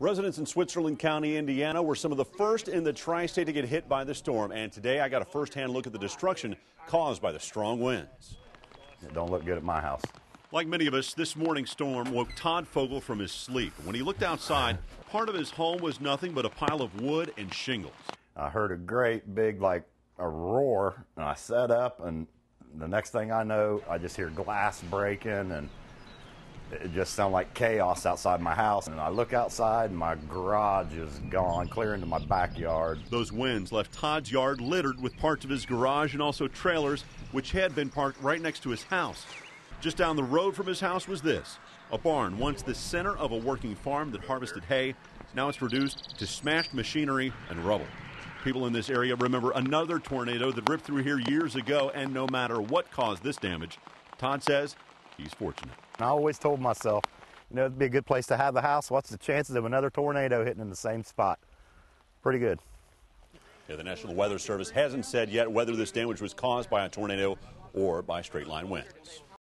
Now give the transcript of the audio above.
Residents in Switzerland County, Indiana were some of the first in the tri-state to get hit by the storm. And today I got a first-hand look at the destruction caused by the strong winds. It don't look good at my house. Like many of us, this morning's storm woke Todd Fogel from his sleep. When he looked outside, part of his home was nothing but a pile of wood and shingles. I heard a great big, like a roar, and I sat up, and the next thing I know, I just hear glass breaking, and it just sounded like chaos outside my house. And I look outside, and my garage is gone, clear into my backyard. Those winds left Todd's yard littered with parts of his garage and also trailers, which had been parked right next to his house. Just down the road from his house was this, a barn, once the center of a working farm that harvested hay. Now it's reduced to smashed machinery and rubble. People in this area remember another tornado that ripped through here years ago, and no matter what caused this damage, Todd says he's fortunate. I always told myself, it'd be a good place to have the house. What's the chances of another tornado hitting in the same spot? Pretty good. Yeah, the National Weather Service hasn't said yet whether this damage was caused by a tornado or by straight-line winds.